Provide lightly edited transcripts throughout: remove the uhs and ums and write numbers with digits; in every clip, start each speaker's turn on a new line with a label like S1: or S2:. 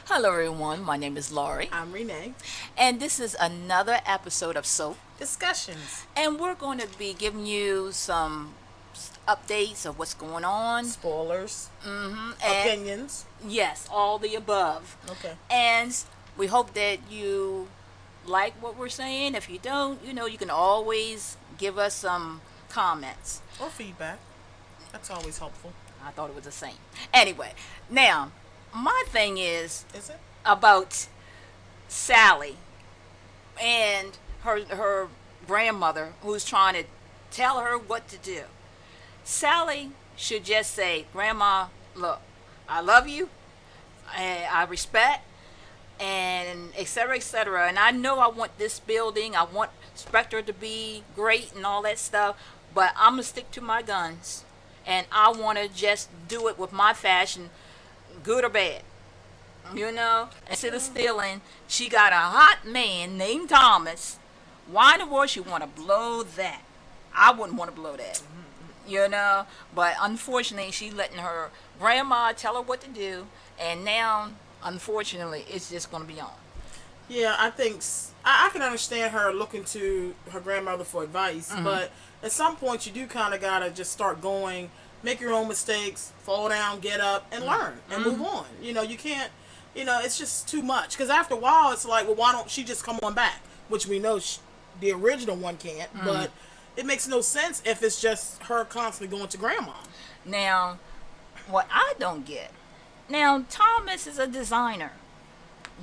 S1: Hello, everyone. My name is Laurie,
S2: I'm Renee.
S1: and this is another episode of Soap.
S2: Discussions,
S1: And we're going to be giving you some updates of what's going on.
S2: spoilers,
S1: And
S2: opinions.
S1: yes, all the above.
S2: Okay.
S1: And we hope that you like what we're saying. If you don't, you can always give us some comments.
S2: Or feedback. That's always helpful.
S1: I thought it was the same. Anyway, now, my thing is
S2: Is it?
S1: about Sally and her grandmother who's trying to tell her what to do. Sally should just say, "Grandma, look, I love you, and I respect, and etc. etc. And I know I want this building. I want Spectre to be great and all that stuff, but I'm gonna stick to my guns, and I want to just do it with my fashion, good or bad." Instead of stealing, she got a hot man named Thomas. Why in the world she want to blow that? I wouldn't want to blow that, But unfortunately, she letting her grandma tell her what to do, and now, unfortunately, it's just going to be on.
S2: Yeah, I think I can understand her looking to her grandmother for advice, but at some point you do kind of gotta just start going, make your own mistakes, fall down, get up, and learn and move on. You can't. It's just too much. Because after a while, it's like, well, why don't she just come on back? Which we know the original one can't, but it makes no sense if it's just her constantly going to grandma.
S1: Now, what I don't get, now, Thomas is a designer.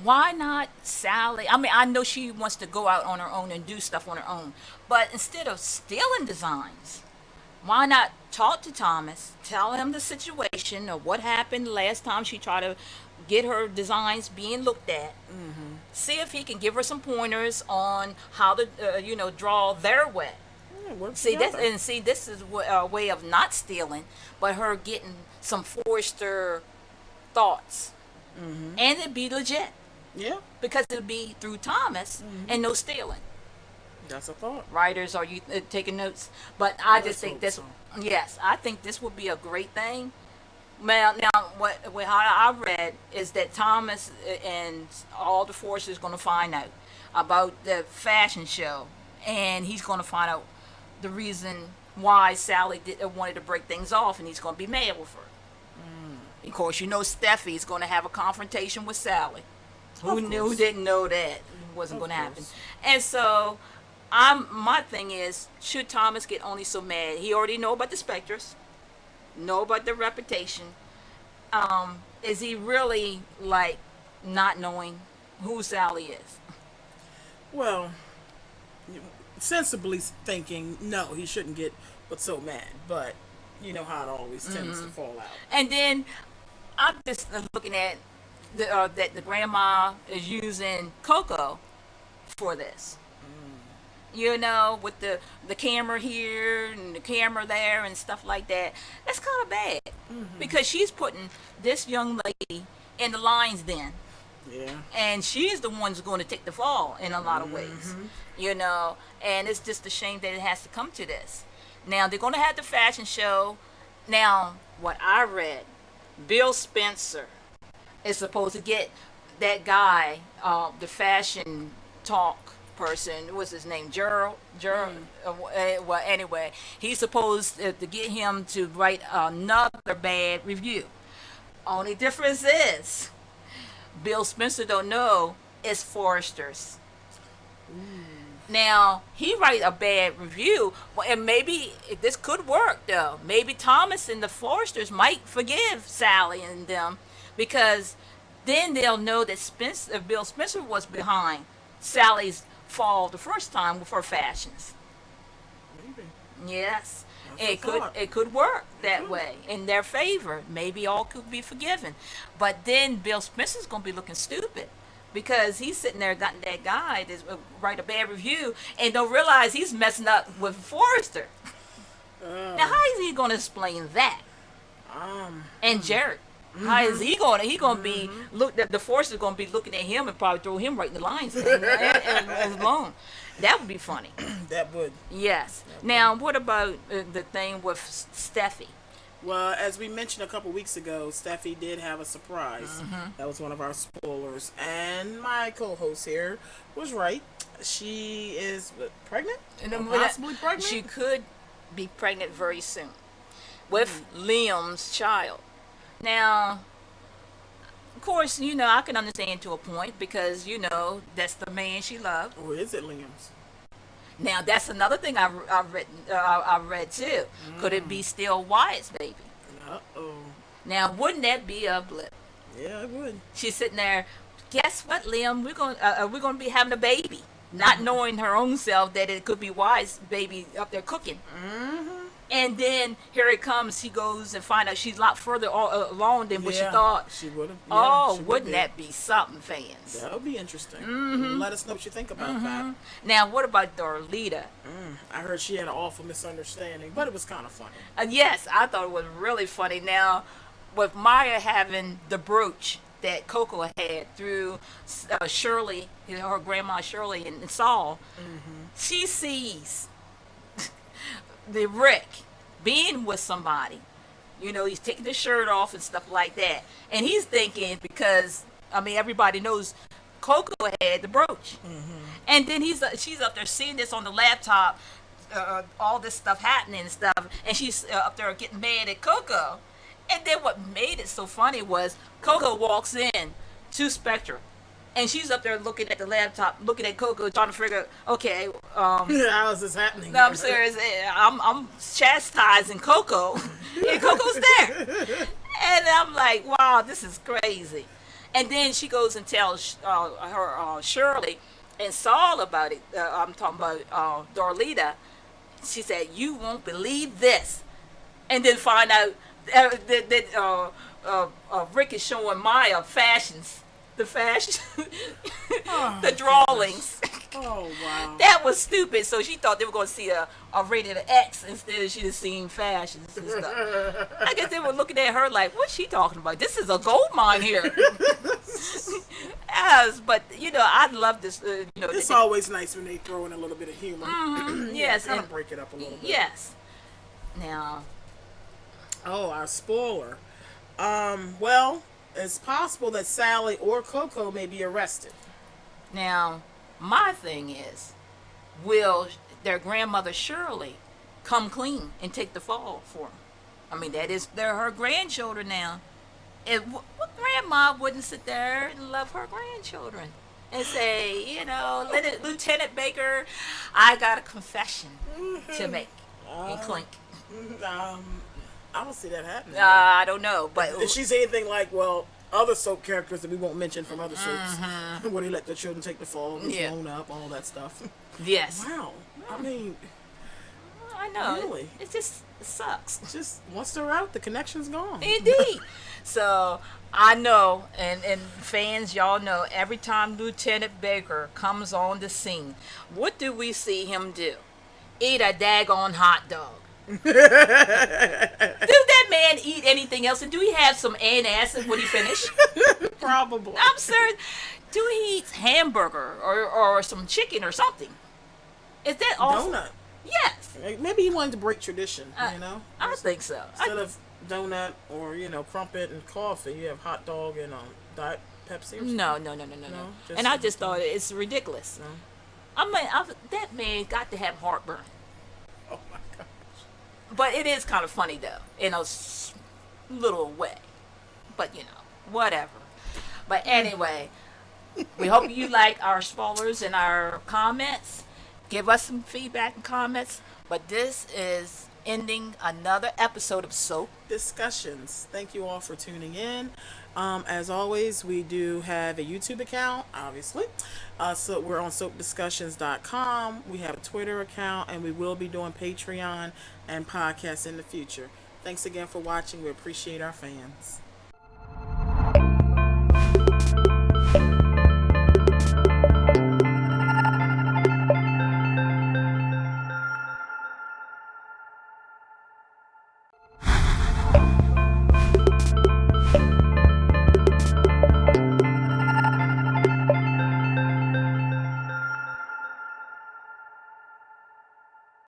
S1: Why not Sally? I mean, I know she wants to go out on her own and do stuff on her own, but instead of stealing designs, why not talk to Thomas, tell him the situation of what happened last time she tried to get her designs being looked at, see if he can give her some pointers on how to, draw their way.
S2: Yeah, work
S1: See
S2: together.
S1: this is a way of not stealing, but her getting some Forrester thoughts, and it'd be legit
S2: Yeah,
S1: because it'd be through Thomas and no stealing.
S2: that's a thought.
S1: Writers, are you taking notes? But I just
S2: Let's
S1: think
S2: hope
S1: this.
S2: so.
S1: Yes, I think this would be a great thing. Well, now what how I read is that Thomas and all the forces going to find out about the fashion show, and he's going to find out the reason why Sally wanted to break things off, and he's going to be mad with her. Of course, Steffi's going to have a confrontation with Sally. Who
S2: Of
S1: knew? Who
S2: course.
S1: didn't know that it wasn't
S2: Of
S1: going to happen?
S2: course.
S1: And so, my thing is, should Thomas get only so mad? He already know about the specters, know about their reputation. Is he really like not knowing who Sally is?
S2: Well, sensibly thinking, no, he shouldn't get but so mad. But you know how it always tends to fall out.
S1: And then I'm just looking at that the grandma is using Coco for this. With the camera here and the camera there and stuff like that. That's kind of bad because she's putting this young lady in the lion's den,
S2: Yeah.
S1: and she's the one who's going to take the fall in a lot of ways. And it's just a shame that it has to come to this. Now they're going to have the fashion show. Now, what I read, Bill Spencer is supposed to get that guy, the fashion talk person. What's his name? Gerald. Well, anyway, he's supposed to get him to write another bad review. Only difference is, Bill Spencer don't know it's Forrester's. Now he write a bad review, and maybe this could work though. Maybe Thomas and the Forresters might forgive Sally and them, because then they'll know that Bill Spencer was behind Sally's fall the first time with her fashions.
S2: Maybe.
S1: Yes,
S2: That's a thought.
S1: it could work that
S2: could.
S1: way in their favor. Maybe all could be forgiven, but then Bill Spencer's gonna be looking stupid because he's sitting there got that guy to write a bad review and don't realize he's messing up with Forrester. Now how is he gonna explain that? And Jared. How is he going? He going to be look. The force is going to be looking at him and probably throw him right in the lines and alone. That would be funny.
S2: That would.
S1: Yes. Now, what about the thing with Steffi?
S2: Well, as we mentioned a couple weeks ago, Steffi did have a surprise. That was one of our spoilers. And my co host here was right. She is pregnant?
S1: And
S2: Or
S1: then
S2: possibly pregnant?
S1: she could be pregnant very soon with Liam's child. Now, of course, I can understand to a point because that's the man she loved.
S2: Or is it Liam's?
S1: Now that's another thing I read too. Could it be still Wyatt's baby?
S2: Uh-oh.
S1: Now wouldn't that be a blip?
S2: Yeah, it would.
S1: She's sitting there. Guess what, Liam? We're gonna be having a baby, not knowing her own self that it could be Wyatt's baby up there cooking. And then here it comes. She goes and find out she's a lot further along than what she thought.
S2: She would have.
S1: Oh, wouldn't that be something, fans?
S2: That would be interesting. Let us know what you think about that.
S1: Now, what about Dorlita?
S2: I heard she had an awful misunderstanding, but it was kind of funny.
S1: Yes, I thought it was really funny. Now, with Maya having the brooch that Coco had through Shirley, her grandma Shirley and Saul, she sees the Rick being with somebody. He's taking his shirt off and stuff like that. And he's thinking because, everybody knows Coco had the brooch. And then she's up there seeing this on the laptop, all this stuff happening and stuff. And she's up there getting mad at Coco. And then what made it so funny was Coco walks in to Spectra. And she's up there looking at the laptop, looking at Coco, trying to figure, okay,
S2: how is this happening?
S1: no, I'm serious. I'm chastising Coco, and Coco's there, and I'm like, wow, this is crazy. And then she goes and tells her Shirley and Saul about it. I'm talking about Dorlita. She said, "You won't believe this," and then find out that Rick is showing Maya fashions. The fashion, the drawings.
S2: Oh, wow.
S1: That was stupid. So she thought they were going to see a rated X instead of she just seen fashions and stuff. I guess they were looking at her like, what's she talking about? This is a gold mine here. Yes, but I love this.
S2: It's always nice when they throw in a little bit of humor.
S1: Yes,
S2: kind of break it up a little bit.
S1: Yes. Now.
S2: Oh, our spoiler. Well, it's possible that Sally or Coco may be arrested.
S1: Now, my thing is, will their grandmother Shirley come clean and take the fall for them? They're her grandchildren now. And what grandma wouldn't sit there and love her grandchildren and say, Lieutenant Baker, I got a confession to make. And clink.
S2: I don't see that happening.
S1: I don't know, but
S2: if she's anything like, other soap characters that we won't mention from other soaps, where they let the children take the fall, blown up, all that stuff.
S1: Yes.
S2: Wow.
S1: I know.
S2: Really?
S1: It just sucks.
S2: It's just once they're out, the connection's gone.
S1: Indeed. So I know, and fans, y'all know, every time Lieutenant Baker comes on the scene, what do we see him do? Eat a daggone hot dog. Do that man eat anything else? And do he have some antacid when he finish?
S2: Probably.
S1: I'm serious. Do he eat hamburger or some chicken or something? Is that awful?
S2: Donut.
S1: Yes.
S2: Maybe he wanted to break tradition,
S1: I think so.
S2: Instead of donut or, crumpet and coffee, you have hot dog and Diet Pepsi or something?
S1: No. And I just thought it's ridiculous.
S2: No.
S1: That man got to have heartburn.
S2: Oh, my gosh.
S1: But it is kind of funny, though, in a little way. But, whatever. But anyway, we hope you like our spoilers and our comments. Give us some feedback and comments. But this is ending another episode of Soap
S2: Discussions. Thank you all for tuning in. As always, we do have a YouTube account, obviously. So we're on soapdiscussions.com. We have a Twitter account, and we will be doing Patreon and podcasts in the future. Thanks again for watching. We appreciate our fans.